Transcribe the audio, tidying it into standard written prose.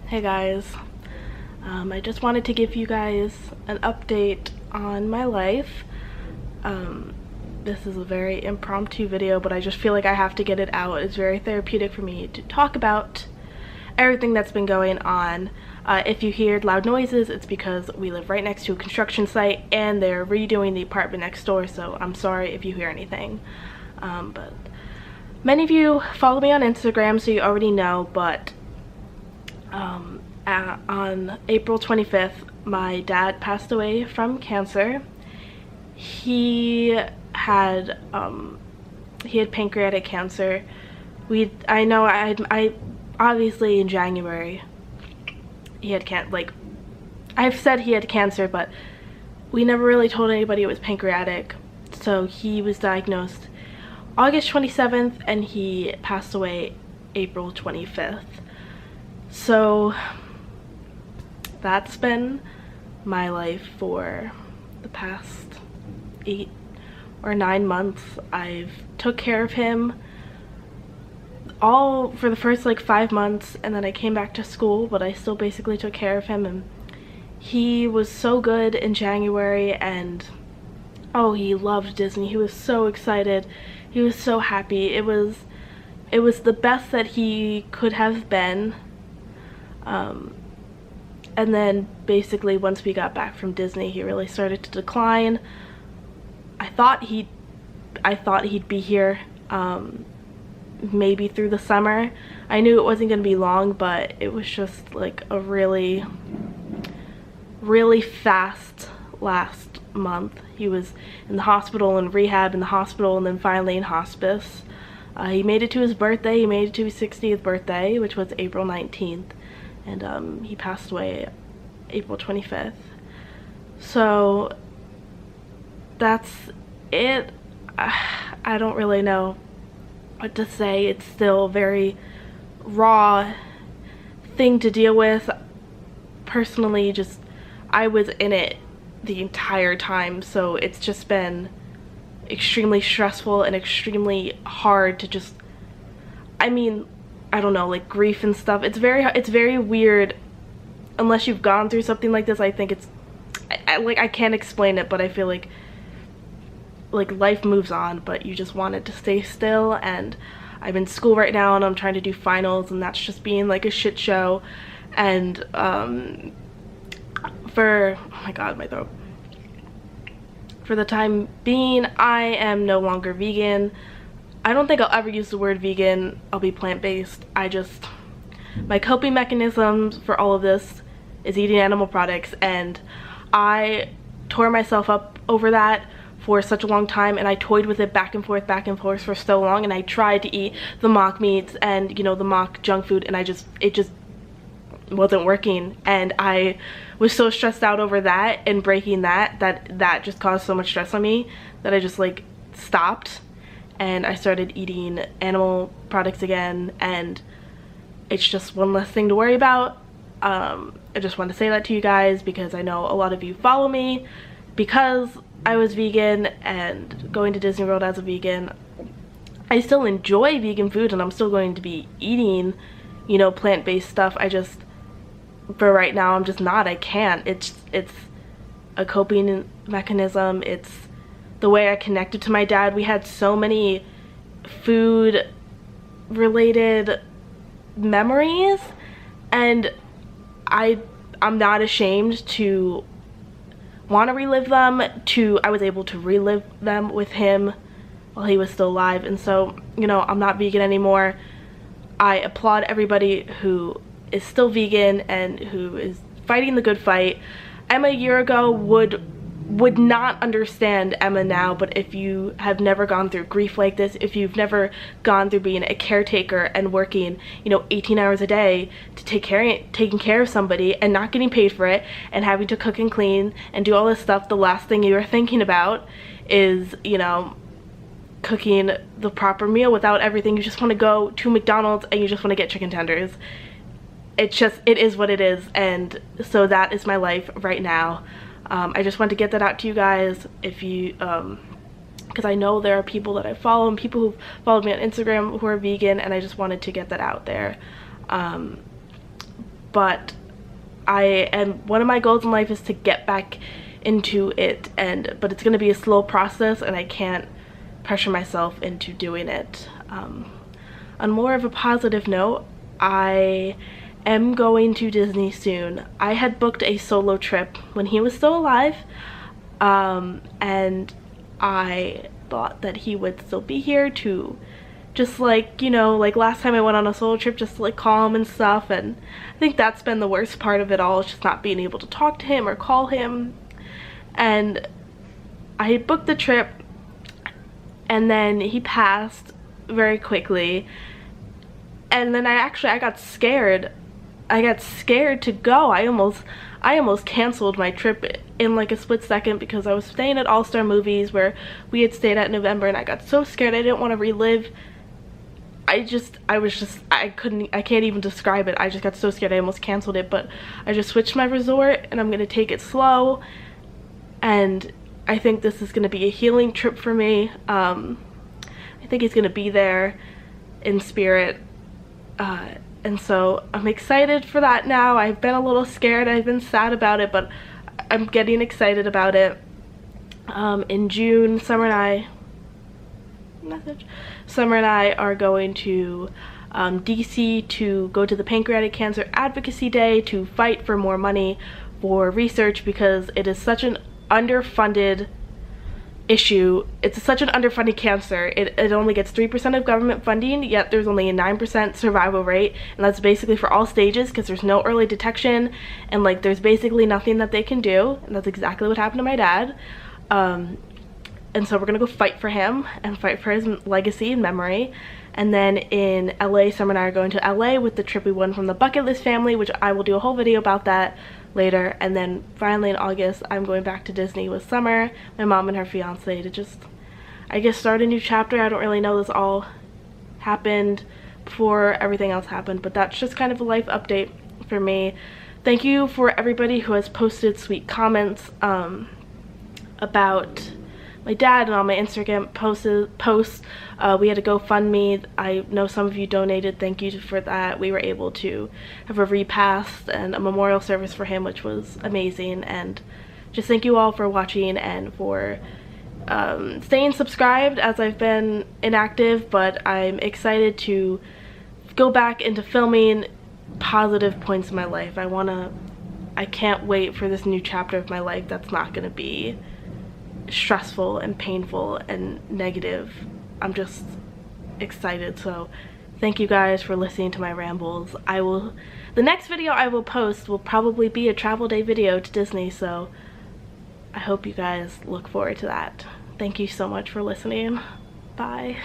Hey guys, I just wanted to give you guys an update on my life. This is a very impromptu video, but I just feel like I have to get it out. It's very therapeutic for me to talk about everything that's been going on. If you hear loud noises, it's because we live right next to a construction site and they're redoing the apartment next door, so I'm sorry if you hear anything. But many of you follow me on Instagram, so you already know, but on April 25th, my dad passed away from cancer. He had pancreatic cancer. I obviously in January he had I've said he had cancer, but we never really told anybody it was pancreatic. So he was diagnosed August 27th and he passed away April 25th. So that's been my life for the past 8 or 9 months. I've took care of him all for the first 5 months, and then I came back to school, but I still basically took care of him, and he was so good in January, and oh, he loved Disney. He was so excited. He was so happy. It was the best that he could have been. And then basically once we got back from Disney, he really started to decline. I thought he'd be here maybe through the summer. I knew it wasn't going to be long, but it was just like a really fast last month. He was in the hospital and rehab, in the hospital, and then finally in hospice. He made it to his birthday. He made it to his 60th birthday, which was April 19th. And he passed away April 25th. So that's it. I don't really know what to say. It's still a very raw thing to deal with. Personally, just I was in it the entire time, so it's just been extremely stressful and extremely hard to just, I don't know, grief and stuff. It's very weird unless you've gone through something like this. I think it's I can't explain it, but I feel like life moves on, but you just want it to stay still. And I'm in school right now and I'm trying to do finals, and that's just being a shit show. And oh my god, my throat. For the time being, I am no longer vegan. I don't think I'll ever use the word vegan. I'll be plant-based. My coping mechanisms for all of this is eating animal products, and I tore myself up over that for such a long time, and I toyed with it back and forth for so long, and I tried to eat the mock meats and, the mock junk food, and it just wasn't working. And I was so stressed out over that and breaking that just caused so much stress on me that I just stopped. And I started eating animal products again, and it's just one less thing to worry about. I just want to say that to you guys because I know a lot of you follow me because I was vegan and going to Disney World as a vegan. I still enjoy vegan food and I'm still going to be eating, plant-based stuff. For right now, I'm just not. I can't. It's a coping mechanism. It's the way I connected to my dad. We had so many food related memories, and I'm not ashamed to want to relive them. I was able to relive them with him while he was still alive. And so, I'm not vegan anymore. I applaud everybody who is still vegan and who is fighting the good fight. Emma a year ago would not understand Emma now, but if you have never gone through grief like this, if you've never gone through being a caretaker and working 18 hours a day to taking care of somebody and not getting paid for it and having to cook and clean and do all this stuff, the last thing you're thinking about is cooking the proper meal without everything. You just want to go to McDonald's and you just want to get chicken tenders. It is what it is, and so that is my life right now. I just want to get that out to you guys. If you because I know there are people that I follow and people who've followed me on Instagram who are vegan, and I just wanted to get that out there. But but one of my goals in life is to get back into it, but it's going to be a slow process, and I can't pressure myself into doing it. On more of a positive note, I am going to Disney soon. I had booked a solo trip when he was still alive, and I thought that he would still be here to just, like, you know, like last time I went on a solo trip, just to like call him and stuff, and I think that's been the worst part of it all, is just not being able to talk to him or call him. And I booked the trip, and then he passed very quickly, and then I got scared. I got scared to go. I almost canceled my trip in like a split second, because I was staying at All Star Movies, where we had stayed at in November, and I got so scared. I didn't want to relive. I can't even describe it. I just got so scared I almost canceled it, but I just switched my resort, and I'm gonna take it slow, and I think this is gonna be a healing trip for me. I think he's gonna be there in spirit, and so I'm excited for that now. I've been a little scared, I've been sad about it, but I'm getting excited about it. In June, Summer and I are going to DC to go to the Pancreatic Cancer Advocacy Day to fight for more money for research, because it is such an underfunded issue. It's such an underfunded cancer. It only gets 3% of government funding, yet there's only a 9% survival rate, and that's basically for all stages, because there's no early detection, and like there's basically nothing that they can do, and that's exactly what happened to my dad. And so we're gonna go fight for him and fight for his legacy and memory. And then in LA, Summer and I are going to LA with the trip we won from the Bucket List family, which I will do a whole video about that later. And then finally in August, I'm going back to Disney with Summer, my mom and her fiance, to just, I guess, start a new chapter. I don't really know, this all happened before everything else happened, but that's just kind of a life update for me. Thank you for everybody who has posted sweet comments about my dad and on my Instagram posts. We had a GoFundMe. I know some of you donated. Thank you for that. We were able to have a repast and a memorial service for him, which was amazing. And just thank you all for watching and for staying subscribed, as I've been inactive, but I'm excited to go back into filming positive points in my life. I can't wait for this new chapter of my life that's not going to be stressful and painful and negative. I'm just excited. So thank you guys for listening to my rambles. The next video I will post will probably be a travel day video to Disney, so I hope you guys look forward to that. Thank you so much for listening. Bye.